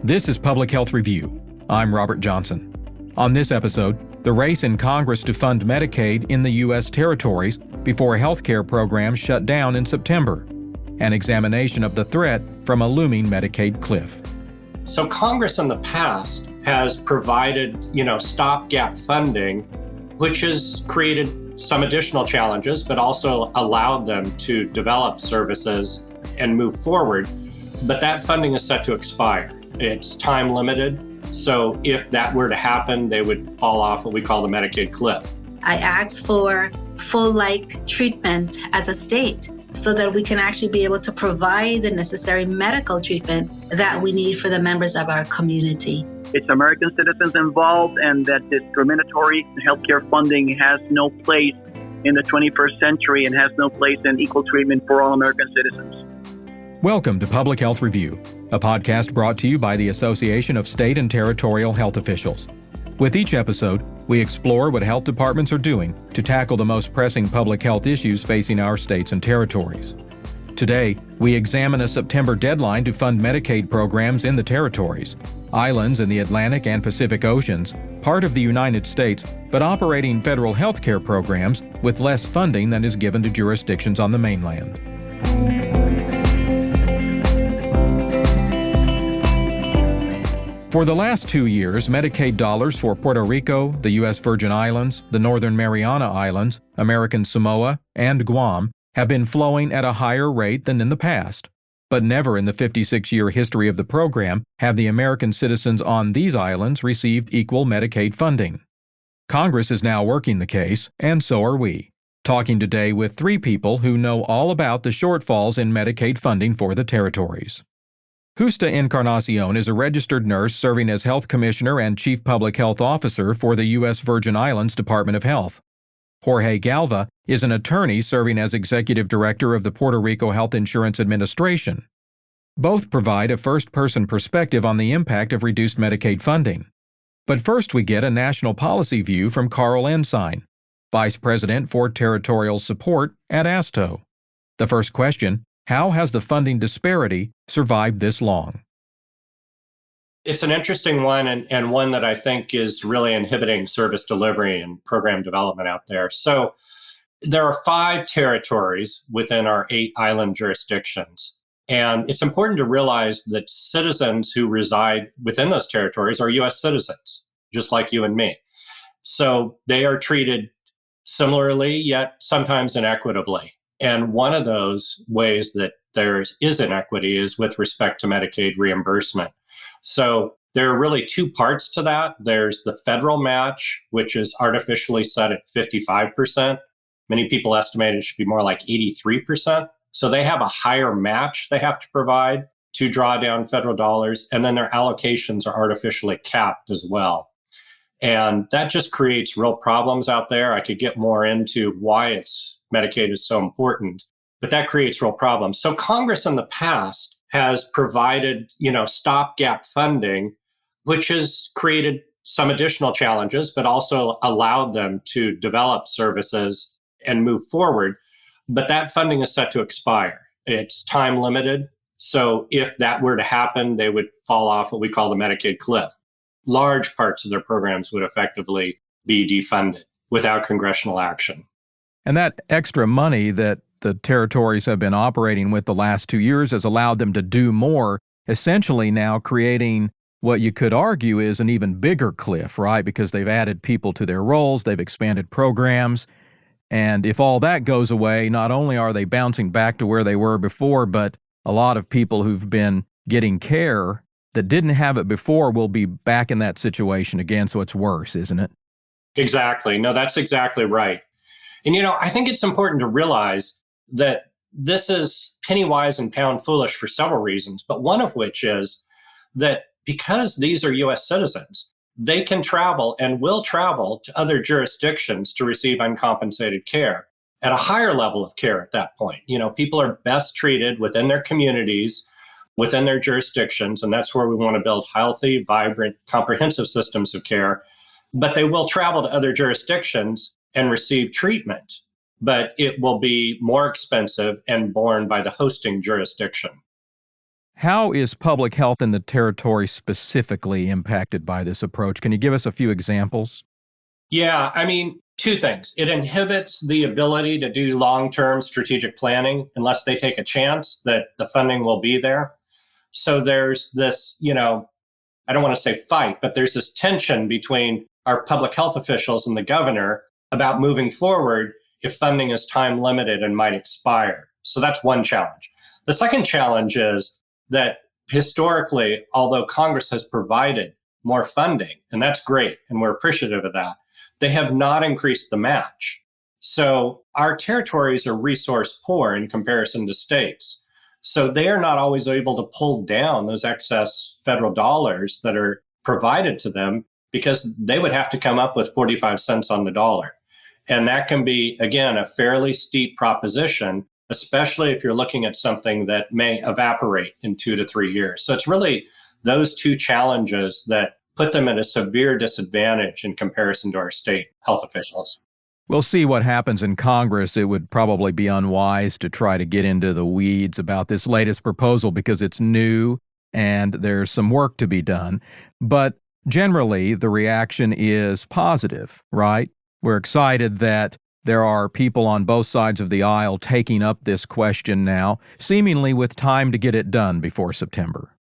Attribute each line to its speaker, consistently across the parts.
Speaker 1: This is Public Health Review. I'm Robert Johnson. On this episode, the race in Congress to fund Medicaid in the U.S. territories before healthcare programs shut down in September. An examination of the threat from a looming Medicaid cliff.
Speaker 2: So Congress in the past has provided, stopgap funding, which has created some additional challenges, but also allowed them to develop services and move forward. But that funding is set to expire. It's time limited. So if that were to happen, they would fall off what we call the Medicaid cliff.
Speaker 3: I asked for full-like treatment as a state so that we can actually be able to provide the necessary medical treatment that we need for the members of our community.
Speaker 4: It's American citizens involved, and that discriminatory healthcare funding has no place in the 21st century and has no place in equal treatment for all American citizens.
Speaker 1: Welcome to Public Health Review, a podcast brought to you by the Association of State and Territorial Health Officials. With each episode, we explore what health departments are doing to tackle the most pressing public health issues facing our states and territories. Today, we examine a September deadline to fund Medicaid programs in the territories, islands in the Atlantic and Pacific Oceans, part of the United States, but operating federal health care programs with less funding than is given to jurisdictions on the mainland. For the last 2 years, Medicaid dollars for Puerto Rico, the U.S. Virgin Islands, the Northern Mariana Islands, American Samoa, and Guam have been flowing at a higher rate than in the past. But never in the 56-year history of the program have the American citizens on these islands received equal Medicaid funding. Congress is now working the case, and so are we. Talking today with three people who know all about the shortfalls in Medicaid funding for the territories. Justa Encarnacion is a registered nurse serving as Health Commissioner and Chief Public Health Officer for the U.S. Virgin Islands Department of Health. Jorge Galva is an attorney serving as Executive Director of the Puerto Rico Health Insurance Administration. Both provide a first-person perspective on the impact of reduced Medicaid funding. But first we get a national policy view from Carl Ensign, Vice President for Territorial Support at ASTO. The first question: how has the funding disparity survived this long?
Speaker 2: It's an interesting one and one that I think is really inhibiting service delivery and program development out there. So there are 5 territories within our 8 island jurisdictions. And it's important to realize that citizens who reside within those territories are U.S. citizens, just like you and me. So they are treated similarly, yet sometimes inequitably. And one of those ways that there is inequity is with respect to Medicaid reimbursement. So there are really 2 parts to that. There's the federal match, which is artificially set at 55%. Many people estimate it should be more like 83%. So they have a higher match they have to provide to draw down federal dollars. And then their allocations are artificially capped as well. And that just creates real problems out there. I could get more into why Medicaid is so important, but that creates real problems. So Congress in the past has provided, stopgap funding, which has created some additional challenges, but also allowed them to develop services and move forward. But that funding is set to expire. It's time limited. So if that were to happen, they would fall off what we call the Medicaid cliff. Large parts of their programs would effectively be defunded without congressional action.
Speaker 1: And that extra money that the territories have been operating with the last 2 years has allowed them to do more, essentially now creating what you could argue is an even bigger cliff, right? Because they've added people to their roles, they've expanded programs. And if all that goes away, not only are they bouncing back to where they were before, but a lot of people who've been getting care that didn't have it before will be back in that situation again. So it's worse, isn't it?
Speaker 2: Exactly. No, that's exactly right. And, I think it's important to realize that this is penny wise and pound foolish for several reasons, but one of which is that because these are U.S. citizens, they can travel and will travel to other jurisdictions to receive uncompensated care at a higher level of care at that point. People are best treated within their communities, within their jurisdictions, and that's where we want to build healthy, vibrant, comprehensive systems of care. But they will travel to other jurisdictions and receive treatment, but it will be more expensive and borne by the hosting jurisdiction.
Speaker 1: How is public health in the territory specifically impacted by this approach? Can you give us a few examples?
Speaker 2: Yeah, I mean, two things. It inhibits the ability to do long-term strategic planning unless they take a chance that the funding will be there. So there's this, I don't want to say fight, but there's this tension between our public health officials and the governor about moving forward if funding is time limited and might expire. So that's one challenge. The second challenge is that historically, although Congress has provided more funding, and that's great, and we're appreciative of that, they have not increased the match. So our territories are resource poor in comparison to states. So they are not always able to pull down those excess federal dollars that are provided to them because they would have to come up with 45 cents on the dollar. And that can be, again, a fairly steep proposition, especially if you're looking at something that may evaporate in 2 to 3 years. So it's really those two challenges that put them at a severe disadvantage in comparison to our state health officials.
Speaker 1: We'll see what happens in Congress. It would probably be unwise to try to get into the weeds about this latest proposal because it's new and there's some work to be done. But generally, the reaction is positive, right? We're excited that there are people on both sides of the aisle taking up this question now, seemingly with time to get it done before September.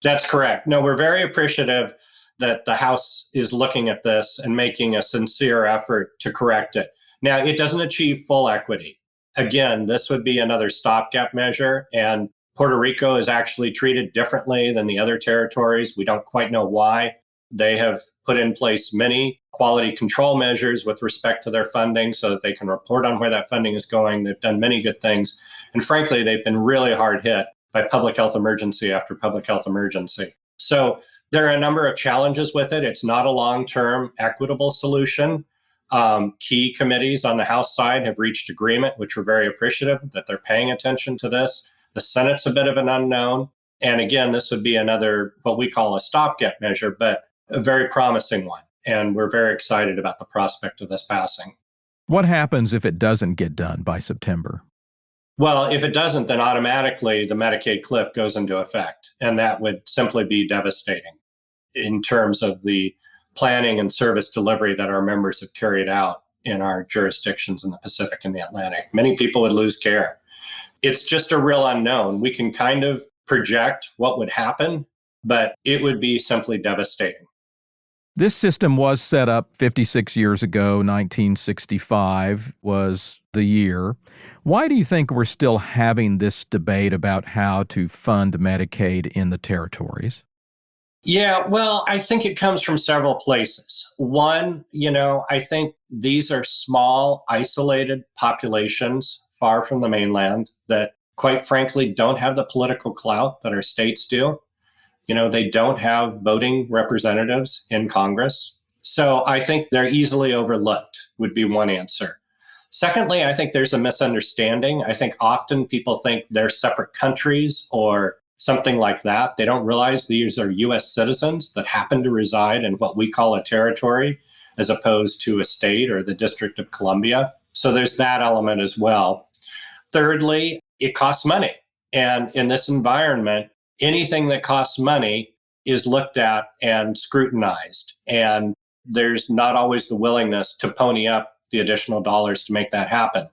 Speaker 2: That's correct. No, we're very appreciative that the House is looking at this and making a sincere effort to correct it. Now, it doesn't achieve full equity. Again, this would be another stopgap measure, and Puerto Rico is actually treated differently than the other territories. We don't quite know why. They have put in place many quality control measures with respect to their funding so that they can report on where that funding is going. They've done many good things. And frankly, they've been really hard hit by public health emergency after public health emergency. So there are a number of challenges with it. It's not a long-term equitable solution. Key committees on the House side have reached agreement, which we're very appreciative that they're paying attention to this. The Senate's a bit of an unknown. And again, this would be another, what we call a stopgap measure, but a very promising one. And we're very excited about the prospect of this passing.
Speaker 1: What happens if it doesn't get done by September?
Speaker 2: Well, if it doesn't, then automatically the Medicaid cliff goes into effect. And that would simply be devastating in terms of the planning and service delivery that our members have carried out in our jurisdictions in the Pacific and the Atlantic. Many people would lose care. It's just a real unknown. We can kind of project what would happen, but it would be simply devastating.
Speaker 1: This system was set up 56 years ago. 1965 was the year. Why do you think we're still having this debate about how to fund Medicaid in the territories?
Speaker 2: Yeah, well, I think it comes from several places. One, I think these are small, isolated populations far from the mainland that, quite frankly, don't have the political clout that our states do. They don't have voting representatives in Congress. So I think they're easily overlooked, would be one answer. Secondly, I think there's a misunderstanding. I think often people think they're separate countries or something like that. They don't realize these are U.S. citizens that happen to reside in what we call a territory, as opposed to a state or the District of Columbia. So there's that element as well. Thirdly, it costs money. And in this environment, anything that costs money is looked at and scrutinized. And there's not always the willingness to pony up the additional dollars to make that happen.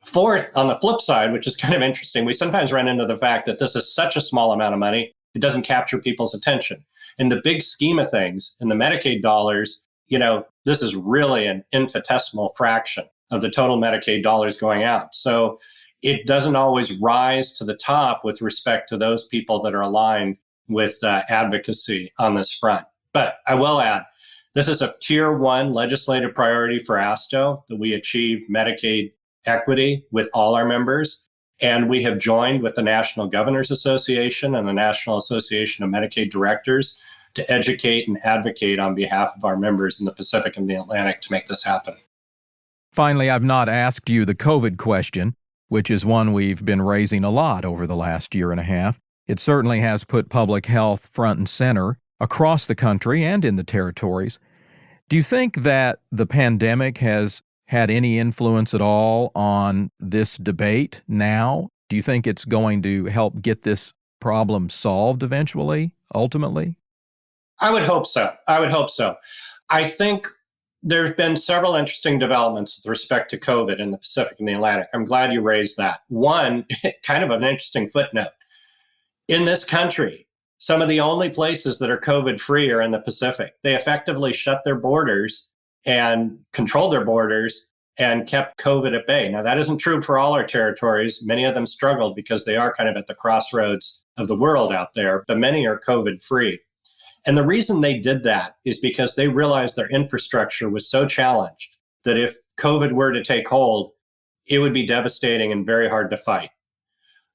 Speaker 2: Fourth, on the flip side, which is kind of interesting, we sometimes run into the fact that this is such a small amount of money, it doesn't capture people's attention. In the big scheme of things, in the Medicaid dollars, this is really an infinitesimal fraction of the total Medicaid dollars going out. So it doesn't always rise to the top with respect to those people that are aligned with advocacy on this front. But I will add, this is a tier 1 legislative priority for ASTO, that we achieve Medicaid equity with all our members. And we have joined with the National Governors Association and the National Association of Medicaid Directors to educate and advocate on behalf of our members in the Pacific and the Atlantic to make this happen.
Speaker 1: Finally, I've not asked you the COVID question, which is one we've been raising a lot over the last year and a half. It certainly has put public health front and center across the country and in the territories. Do you think that the pandemic has had any influence at all on this debate now? Do you think it's going to help get this problem solved eventually, ultimately?
Speaker 2: I would hope so. I think there have been several interesting developments with respect to COVID in the Pacific and the Atlantic. I'm glad you raised that. One, kind of an interesting footnote. In this country, some of the only places that are COVID-free are in the Pacific. They effectively shut their borders and controlled their borders and kept COVID at bay. Now, that isn't true for all our territories. Many of them struggled because they are kind of at the crossroads of the world out there, but many are COVID-free. And the reason they did that is because they realized their infrastructure was so challenged that if COVID were to take hold, it would be devastating and very hard to fight.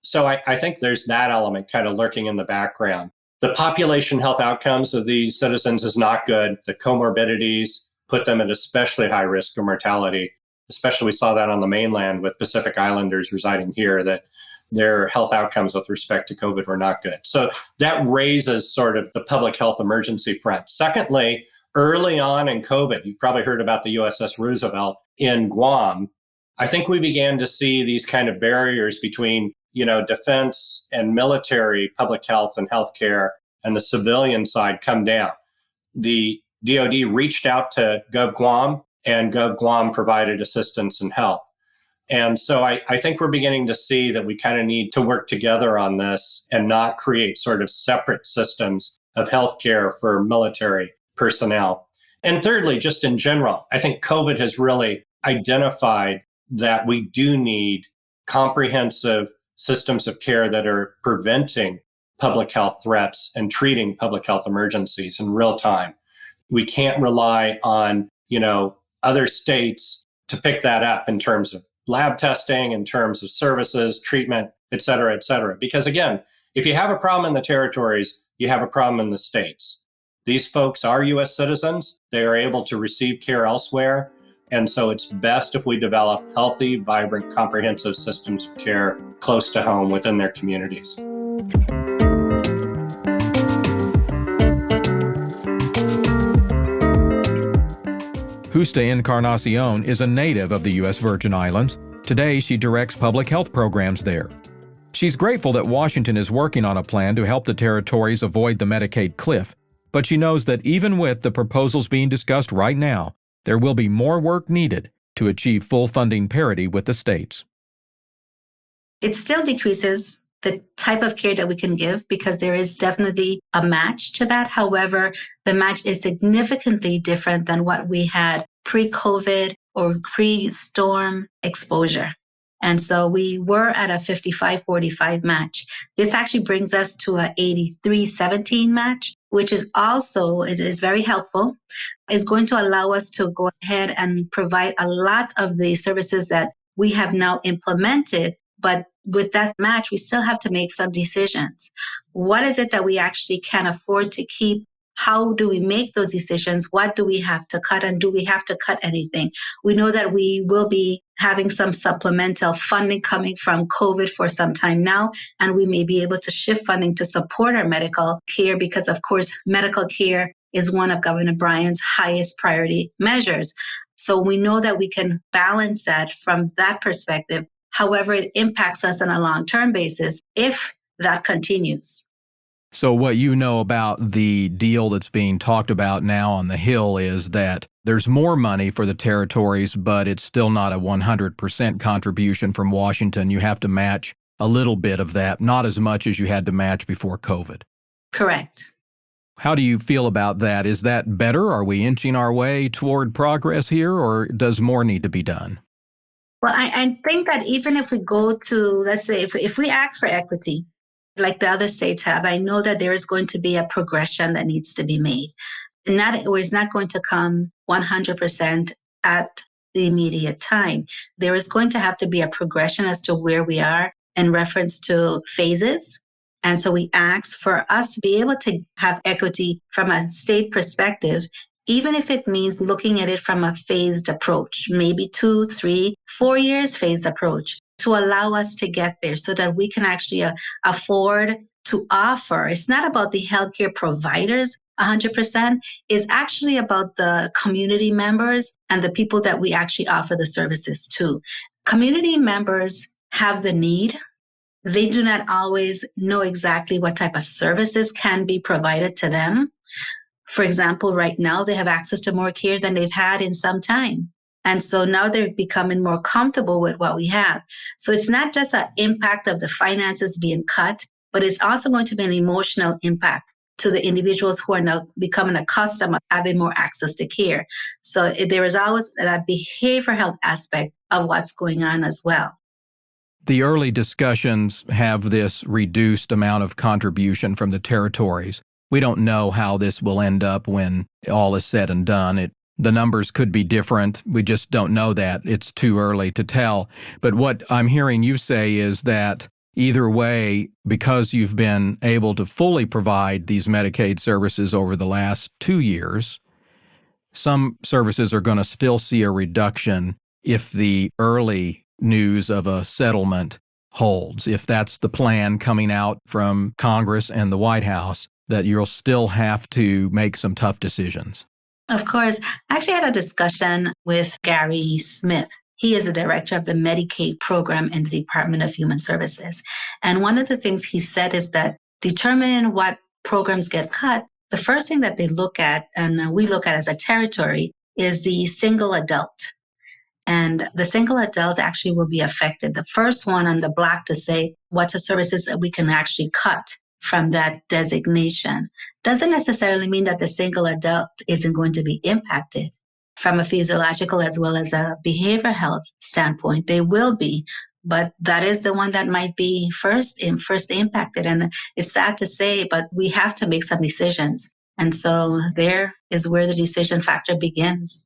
Speaker 2: So I think there's that element kind of lurking in the background. The population health outcomes of these citizens is not good. The comorbidities put them at especially high risk of mortality. Especially we saw that on the mainland with Pacific Islanders residing here, that their health outcomes with respect to COVID were not good. So that raises sort of the public health emergency front. Secondly, early on in COVID, you probably heard about the USS Roosevelt in Guam. I think we began to see these kind of barriers between, defense and military public health and healthcare and the civilian side come down. The DoD reached out to Gov Guam, and Gov Guam provided assistance and help. And so I think we're beginning to see that we kind of need to work together on this and not create sort of separate systems of healthcare for military personnel. And thirdly, just in general, I think COVID has really identified that we do need comprehensive systems of care that are preventing public health threats and treating public health emergencies in real time. We can't rely on, other states to pick that up in terms of lab testing, in terms of services, treatment, et cetera, et cetera. Because again, if you have a problem in the territories, you have a problem in the states. These folks are U.S. citizens. They are able to receive care elsewhere. And so it's best if we develop healthy, vibrant, comprehensive systems of care close to home within their communities.
Speaker 1: Justa Encarnacion is a native of the U.S. Virgin Islands. Today, she directs public health programs there. She's grateful that Washington is working on a plan to help the territories avoid the Medicaid cliff, but she knows that even with the proposals being discussed right now, there will be more work needed to achieve full funding parity with the states.
Speaker 3: It still decreases the type of care that we can give because there is definitely a match to that. However, the match is significantly different than what we had pre-COVID or pre-storm exposure. And so we were at a 55-45 match. This actually brings us to a 83-17 match, which is also is very helpful. It's going to allow us to go ahead and provide a lot of the services that we have now implemented. But with that match, we still have to make some decisions. What is it that we actually can afford to keep? How do we make those decisions? What do we have to cut? And do we have to cut anything? We know that we will be having some supplemental funding coming from COVID for some time now, and we may be able to shift funding to support our medical care because, of course, medical care is one of Governor Bryan's highest priority measures. So we know that we can balance that from that perspective. However, it impacts us on a long-term basis if that continues.
Speaker 1: So what you know about the deal that's being talked about now on the Hill is that there's more money for the territories, but it's still not a 100% contribution from Washington. You have to match a little bit of that, not as much as you had to match before COVID.
Speaker 3: Correct.
Speaker 1: How do you feel about that? Is that better? Are we inching our way toward progress here, or does more need to be done?
Speaker 3: Well, I think that even if we go to, let's say, if we ask for equity, like the other states have, I know that there is going to be a progression that needs to be made. And that is not going to come 100% at the immediate time. There is going to have to be a progression as to where we are in reference to phases. And so we ask for us to be able to have equity from a state perspective, even if it means looking at it from a phased approach, maybe 2, 3, 4 years phased approach, to allow us to get there so that we can actually afford to offer. It's not about the healthcare providers 100%. It's actually about the community members and the people that we actually offer the services to. Community members have the need they do not always know exactly what type of services can be provided to them. For example, right now they have access to more care than they've had in some time. And so now they're becoming more comfortable with what we have. So it's not just an impact of the finances being cut, but it's also going to be an emotional impact to the individuals who are now becoming accustomed of having more access to care. So there is always that behavioral health aspect of what's going on as well.
Speaker 1: The early discussions have this reduced amount of contribution from the territories. We don't know how this will end up when all is said and done. The numbers could be different. We just don't know that. It's too early to tell. But what I'm hearing you say is that either way, because you've been able to fully provide these Medicaid services over the last 2 years, some services are going to still see a reduction if the early news of a settlement holds. If that's the plan coming out from Congress and the White House, that you'll still have to make some tough decisions.
Speaker 3: Of course. I actually had a discussion with Gary Smith. He is the director of the Medicaid program in the Department of Human Services. And one of the things he said is that determining what programs get cut, the first thing that they look at, and we look at as a territory, is the single adult. And the single adult actually will be affected. The first one on the block to say what's the services that we can actually cut from that designation doesn't necessarily mean that the single adult isn't going to be impacted from a physiological as well as a behavioral health standpoint. They will be, but that is the one that might be first impacted. And it's sad to say, but we have to make some decisions. And so there is where the decision factor begins.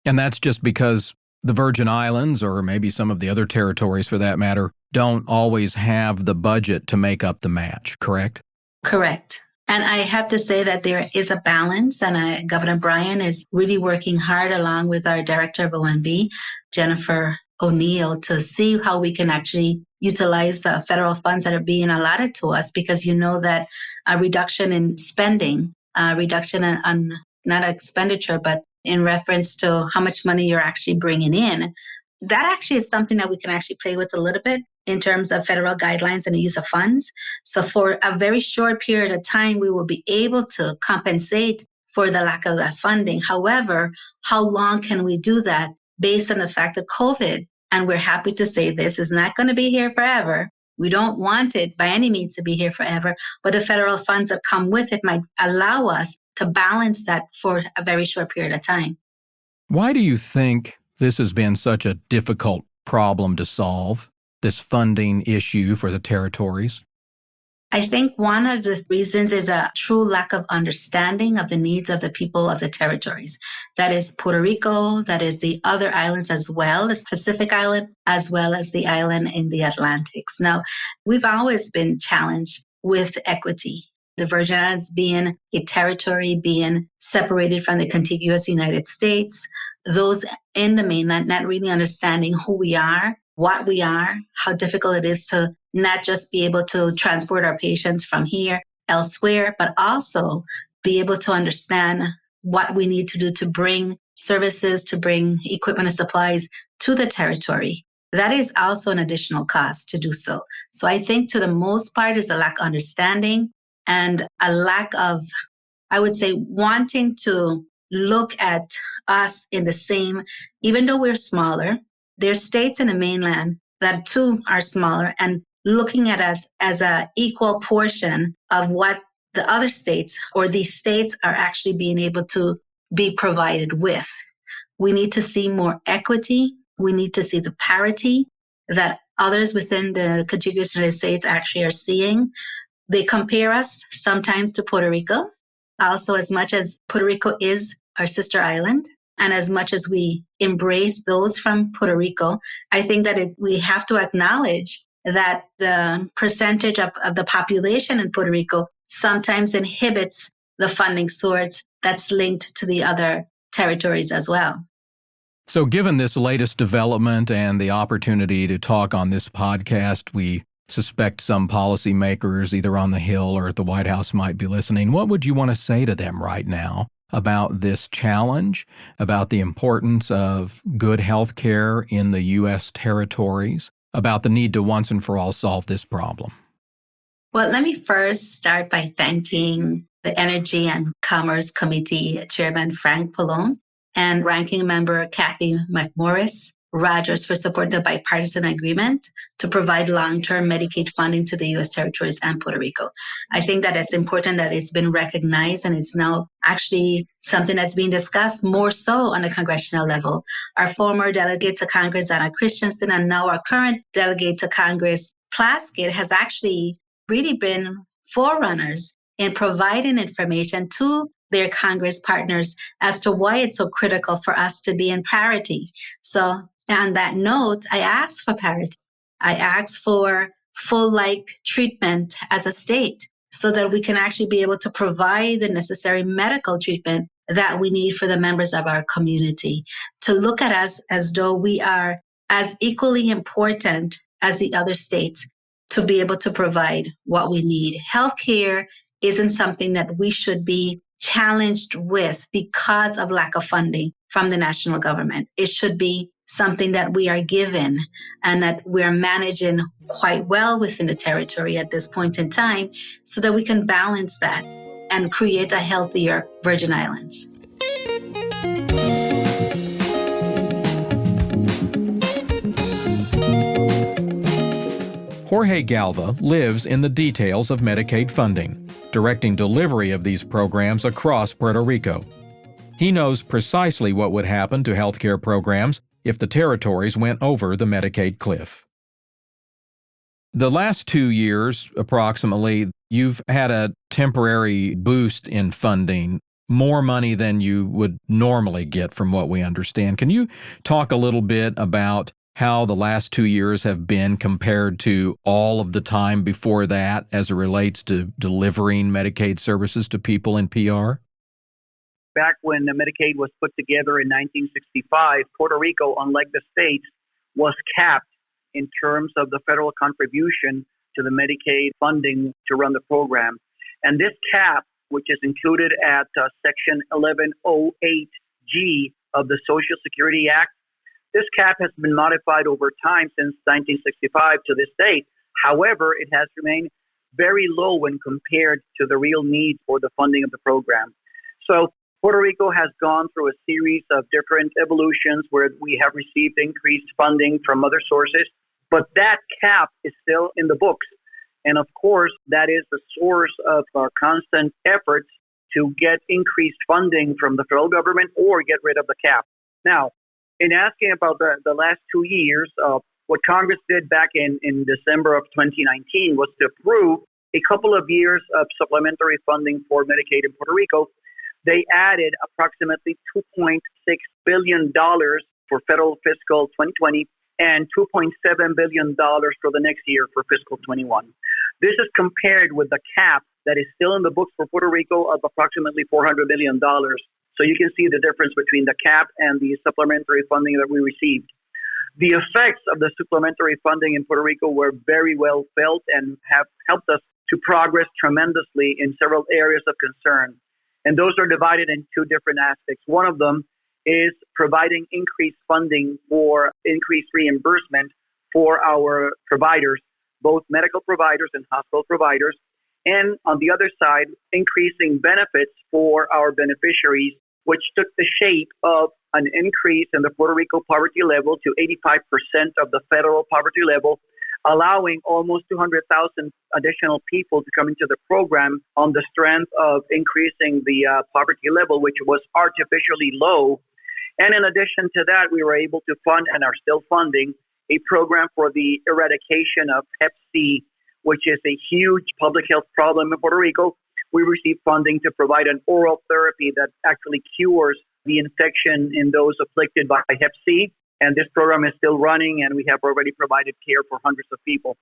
Speaker 1: And that's just because the Virgin Islands, or maybe some of the other territories for that matter, don't always have the budget to make up the match, correct?
Speaker 3: Correct. And I have to say that there is a balance, and Governor Bryan is really working hard along with our Director of OMB, Jennifer O'Neill, to see how we can actually utilize the federal funds that are being allotted to us, because you know that a reduction in spending, a reduction on not expenditure, but in reference to how much money you're actually bringing in, that actually is something that we can actually play with a little bit in terms of federal guidelines and the use of funds. So for a very short period of time, we will be able to compensate for the lack of that funding. However, how long can we do that based on the fact of COVID? And we're happy to say this is not going to be here forever. We don't want it by any means to be here forever, but the federal funds that come with it might allow us to balance that for a very short period of time.
Speaker 1: Why do you think this has been such a difficult problem to solve, this funding issue for the territories?
Speaker 3: I think one of the reasons is a true lack of understanding of the needs of the people of the territories. That is Puerto Rico, that is the other islands as well, the Pacific Island, as well as the island in the Atlantics. Now, we've always been challenged with equity. The Virgin Islands being a territory, being separated from the contiguous United States, those in the mainland not really understanding who we are, what we are, how difficult it is to not just be able to transport our patients from here elsewhere, but also be able to understand what we need to do to bring services, to bring equipment and supplies to the territory. That is also an additional cost to do so. So I think to the most part is a lack of understanding and a lack of, I would say, wanting to look at us in the same, even though we're smaller, there's states in the mainland that too are smaller, and looking at us as an equal portion of what the other states or these states are actually being able to be provided with. We need to see more equity. We need to see the parity that others within the contiguous United States actually are seeing. They compare us sometimes to Puerto Rico. Also, as much as Puerto Rico is our sister island, and as much as we embrace those from Puerto Rico, I think that we have to acknowledge that the percentage of the population in Puerto Rico sometimes inhibits the funding source that's linked to the other territories as well.
Speaker 1: So given this latest development and the opportunity to talk on this podcast, we suspect some policymakers either on the Hill or at the White House might be listening. What would you want to say to them right now about this challenge, about the importance of good health care in the U.S. territories, about the need to once and for all solve this problem?
Speaker 3: Well, let me first start by thanking the Energy and Commerce Committee Chairman Frank Pallone and Ranking Member Kathy McMorris Rogers for supporting the bipartisan agreement to provide long-term Medicaid funding to the U.S. territories and Puerto Rico. I think that it's important that it's been recognized and it's now actually something that's being discussed more so on a congressional level. Our former delegate to Congress, Anna Christensen, and now our current delegate to Congress, Plaskett, has actually really been forerunners in providing information to their Congress partners as to why it's so critical for us to be in parity. So on that note, I asked for parity. I asked for full-like treatment as a state so that we can actually be able to provide the necessary medical treatment that we need for the members of our community, to look at us as though we are as equally important as the other states to be able to provide what we need. Healthcare isn't something that we should be challenged with because of lack of funding from the national government. It should be something that we are given and that we're managing quite well within the territory at this point in time so that we can balance that and create a healthier Virgin Islands.
Speaker 1: Jorge Galva lives in the details of Medicaid funding, directing delivery of these programs across Puerto Rico. He knows precisely what would happen to healthcare programs if the territories went over the Medicaid cliff. The last 2 years, approximately, you've had a temporary boost in funding, more money than you would normally get from what we understand. Can you talk a little bit about how the last 2 years have been compared to all of the time before that as it relates to delivering Medicaid services to people in PR?
Speaker 4: Back when the Medicaid was put together in 1965, Puerto Rico, unlike the states, was capped in terms of the federal contribution to the Medicaid funding to run the program. And this cap, which is included at Section 1108G of the Social Security Act, this cap has been modified over time since 1965 to this date. However, it has remained very low when compared to the real need for the funding of the program. So Puerto Rico has gone through a series of different evolutions where we have received increased funding from other sources, but that cap is still in the books. And of course, that is the source of our constant efforts to get increased funding from the federal government or get rid of the cap. Now, in asking about the last 2 years, what Congress did back in December of 2019 was to approve a couple of years of supplementary funding for Medicaid in Puerto Rico. They added approximately $2.6 billion for federal fiscal 2020 and $2.7 billion for the next year for fiscal 21. This is compared with the cap that is still in the books for Puerto Rico of approximately $400 million. So you can see the difference between the cap and the supplementary funding that we received. The effects of the supplementary funding in Puerto Rico were very well felt and have helped us to progress tremendously in several areas of concern. And those are divided in two different aspects. One of them is providing increased funding for increased reimbursement for our providers, both medical providers and hospital providers. And on the other side, increasing benefits for our beneficiaries, which took the shape of an increase in the Puerto Rico poverty level to 85% of the federal poverty level, allowing almost 200,000 additional people to come into the program on the strength of increasing the poverty level, which was artificially low. And in addition to that, we were able to fund and are still funding a program for the eradication of hep C, which is a huge public health problem in Puerto Rico. We received funding to provide an oral therapy that actually cures the infection in those afflicted by hep C. And this program is still running, and we have already provided care for hundreds of people.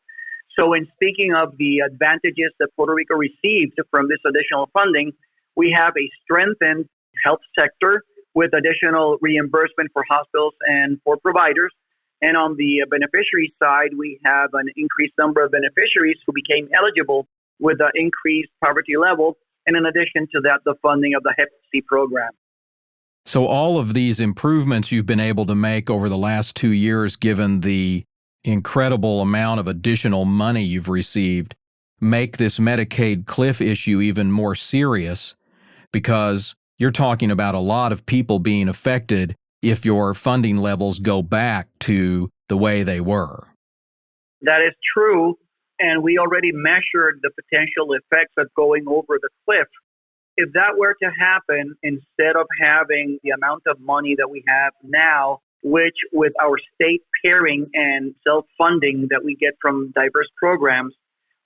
Speaker 4: So in speaking of the advantages that Puerto Rico received from this additional funding, we have a strengthened health sector with additional reimbursement for hospitals and for providers. And on the beneficiary side, we have an increased number of beneficiaries who became eligible with the increased poverty level. And in addition to that, the funding of the hep C program.
Speaker 1: So all of these improvements you've been able to make over the last 2 years, given the incredible amount of additional money you've received make this Medicaid cliff issue even more serious, because you're talking about a lot of people being affected if your funding levels go back to the way they were.
Speaker 4: That is true, and we already measured the potential effects of going over the cliff. If that were to happen, instead of having the amount of money that we have now, which with our state pairing and self-funding that we get from diverse programs,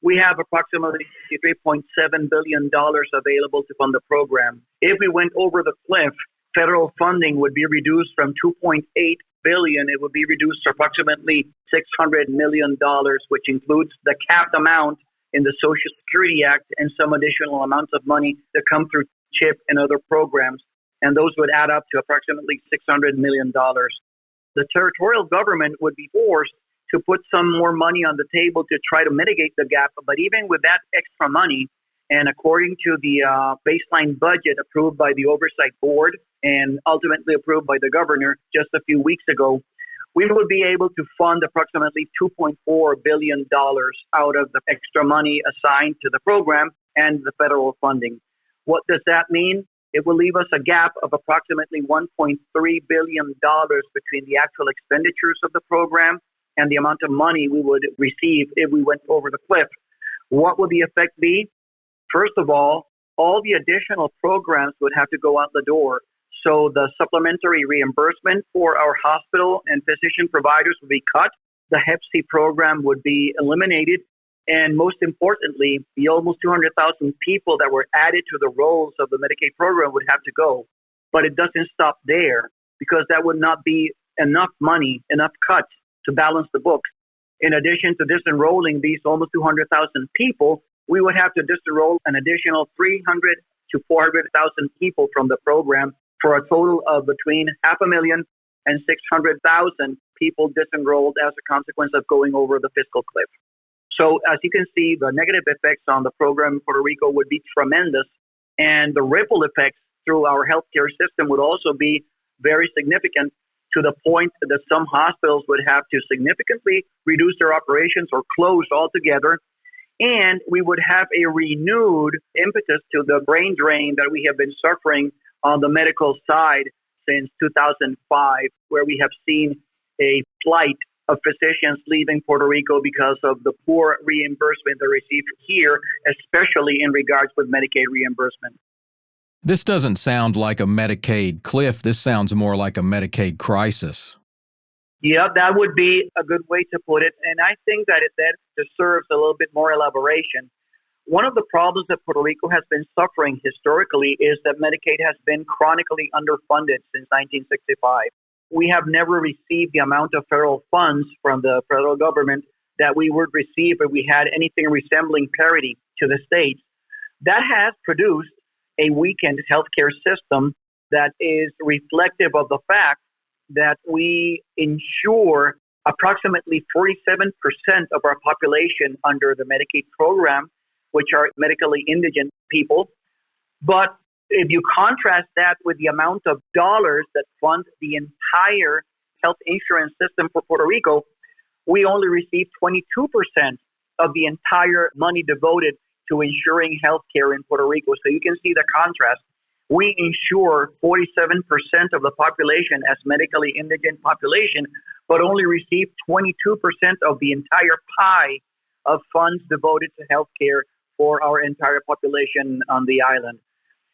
Speaker 4: we have approximately $3.7 billion available to fund the program. If we went over the cliff, federal funding would be reduced from $2.8 billion. It would be reduced to approximately $600 million, which includes the capped amount in the Social Security Act and some additional amounts of money that come through CHIP and other programs. And those would add up to approximately $600 million. The territorial government would be forced to put some more money on the table to try to mitigate the gap. But even with that extra money, and according to the baseline budget approved by the Oversight Board and ultimately approved by the governor just a few weeks ago, we would be able to fund approximately $2.4 billion out of the extra money assigned to the program and the federal funding. What does that mean? It will leave us a gap of approximately $1.3 billion between the actual expenditures of the program and the amount of money we would receive if we went over the cliff. What would the effect be? First of all the additional programs would have to go out the door. So the supplementary reimbursement for our hospital and physician providers would be cut. The Hep C program would be eliminated. And most importantly, the almost 200,000 people that were added to the rolls of the Medicaid program would have to go. But it doesn't stop there, because that would not be enough money, enough cuts to balance the books. In addition to disenrolling these almost 200,000 people, we would have to disenroll an additional 300 to 400,000 people from the program, for a total of between 500,000 and 600,000 people disenrolled as a consequence of going over the fiscal cliff. So as you can see, the negative effects on the program in Puerto Rico would be tremendous, and the ripple effects through our healthcare system would also be very significant, to the point that some hospitals would have to significantly reduce their operations or close altogether. And we would have a renewed impetus to the brain drain that we have been suffering on the medical side since 2005, where we have seen a flight of physicians leaving Puerto Rico because of the poor reimbursement they received here, especially in regards with Medicaid reimbursement.
Speaker 1: This doesn't sound like a Medicaid cliff. This sounds more like a Medicaid crisis.
Speaker 4: Yeah, that would be a good way to put it. And I think that that deserves a little bit more elaboration. One of the problems that Puerto Rico has been suffering historically is that Medicaid has been chronically underfunded since 1965. We have never received the amount of federal funds from the federal government that we would receive if we had anything resembling parity to the states. That has produced a weakened healthcare system that is reflective of the fact that we insure approximately 47% of our population under the Medicaid program, which are medically indigent people. But if you contrast that with the amount of dollars that fund the entire health insurance system for Puerto Rico, we only receive 22% of the entire money devoted to insuring health care in Puerto Rico. So you can see the contrast. We insure 47% of the population as medically indigent population, but only receive 22% of the entire pie of funds devoted to health care for our entire population on the island.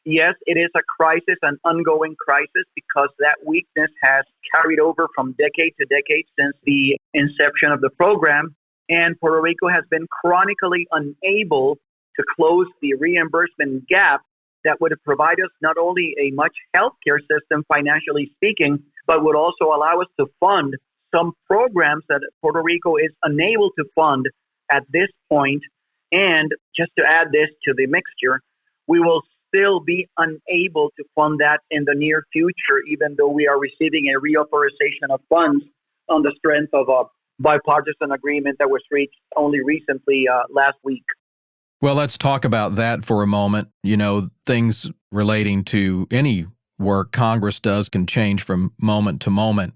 Speaker 4: Yes, it is a crisis, an ongoing crisis, because that weakness has carried over from decade to decade since the inception of the program. And Puerto Rico has been chronically unable to close the reimbursement gap that would provide us not only a much healthcare system, financially speaking, but would also allow us to fund some programs that Puerto Rico is unable to fund at this point. And just to add this to the mixture, we will still be unable to fund that in the near future, even though we are receiving a reauthorization of funds on the strength of a bipartisan agreement that was reached only recently last week.
Speaker 1: Well, let's talk about that for a moment. You know, things relating to any work Congress does can change from moment to moment.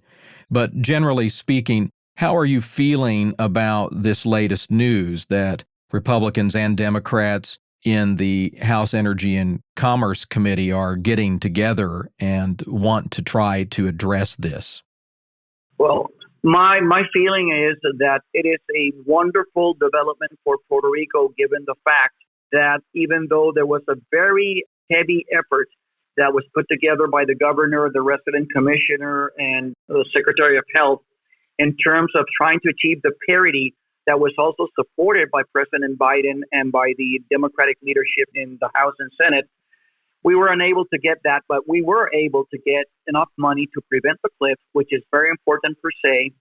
Speaker 1: But generally speaking, How are you feeling about this latest news that Republicans and Democrats in the House Energy and Commerce Committee are getting together and want to try to address this?
Speaker 4: Well, my feeling is that it is a wonderful development for Puerto Rico, given the fact that even though there was a very heavy effort that was put together by the governor, the resident commissioner, and the Secretary of Health in terms of trying to achieve the parity that was also supported by President Biden and by the Democratic leadership in the House and Senate, we were unable to get that, but we were able to get enough money to prevent the cliff, which is very important per se,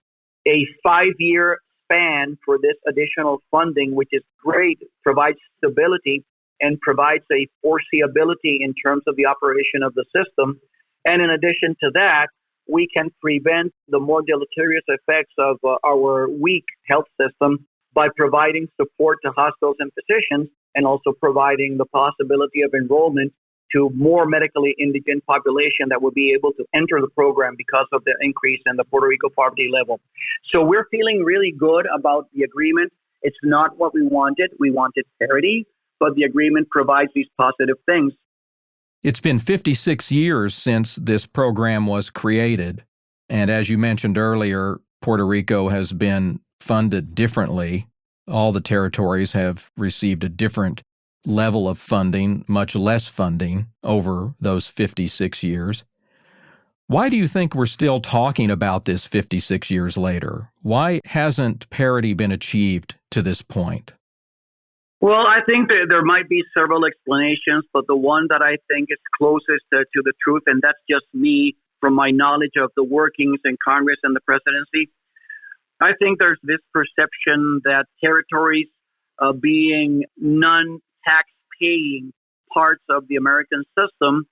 Speaker 4: a 5-year span for this additional funding, which is great, provides stability and provides a foreseeability in terms of the operation of the system. And in addition to that, we can prevent the more deleterious effects of our weak health system by providing support to hospitals and physicians, and also providing the possibility of enrollment to more medically indigent population that will be able to enter the program because of the increase in the Puerto Rico poverty level. So we're feeling really good about the agreement. It's not what we wanted. We wanted parity, but the agreement provides these positive things.
Speaker 1: It's been 56 years since this program was created. And as you mentioned earlier, Puerto Rico has been funded differently. All the territories have received a different level of funding, much less funding over those 56 years. Why do you think we're still talking about this 56 years later? Why hasn't parity been achieved to this point?
Speaker 4: Well, I think that there might be several explanations, but the one that I think is closest to the truth, and that's just me from my knowledge of the workings in Congress and the presidency, I think there's this perception that territories being non-tax-paying parts of the American system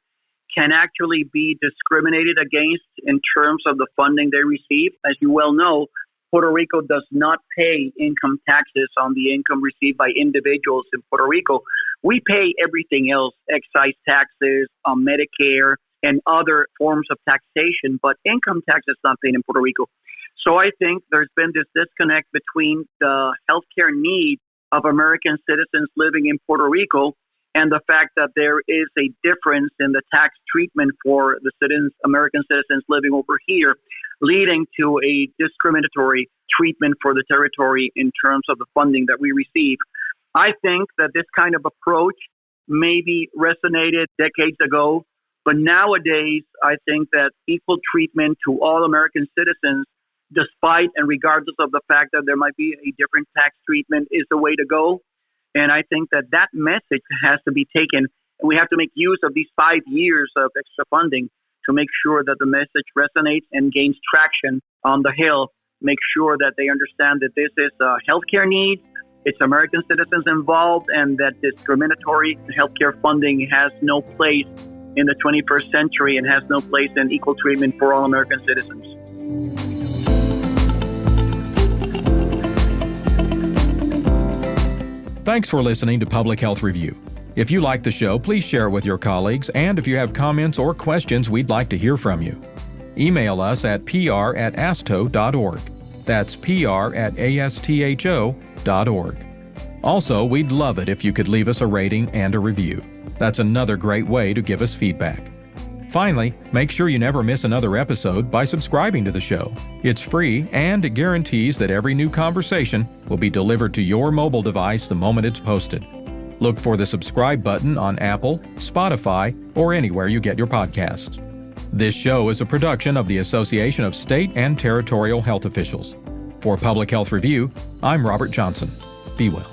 Speaker 4: can actually be discriminated against in terms of the funding they receive. As you well know, Puerto Rico does not pay income taxes on the income received by individuals in Puerto Rico. We pay everything else, excise taxes, Medicare, and other forms of taxation, but income tax is not paid in Puerto Rico. So I think there's been this disconnect between the healthcare needs of American citizens living in Puerto Rico and the fact that there is a difference in the tax treatment for the American citizens living over here, leading to a discriminatory treatment for the territory in terms of the funding that we receive. I think that this kind of approach maybe resonated decades ago, but nowadays I think that equal treatment to all American citizens, despite and regardless of the fact that there might be a different tax treatment, is the way to go. And I think that that message has to be taken, and we have to make use of these 5 years of extra funding to make sure that the message resonates and gains traction on the Hill, make sure that they understand that this is a healthcare need, it's American citizens involved, and that discriminatory healthcare funding has no place in the 21st century and has no place in equal treatment for all American citizens.
Speaker 1: Thanks for listening to Public Health Review. If you like the show, please share it with your colleagues, and if you have comments or questions, we'd like to hear from you. Email us at pr@asto.org. That's pr@astho.org. Also, we'd love it if you could leave us a rating and a review. That's another great way to give us feedback. Finally, make sure you never miss another episode by subscribing to the show. It's free, and it guarantees that every new conversation will be delivered to your mobile device the moment it's posted. Look for the subscribe button on Apple, Spotify, or anywhere you get your podcasts. This show is a production of the Association of State and Territorial Health Officials. For Public Health Review, I'm Robert Johnson. Be well.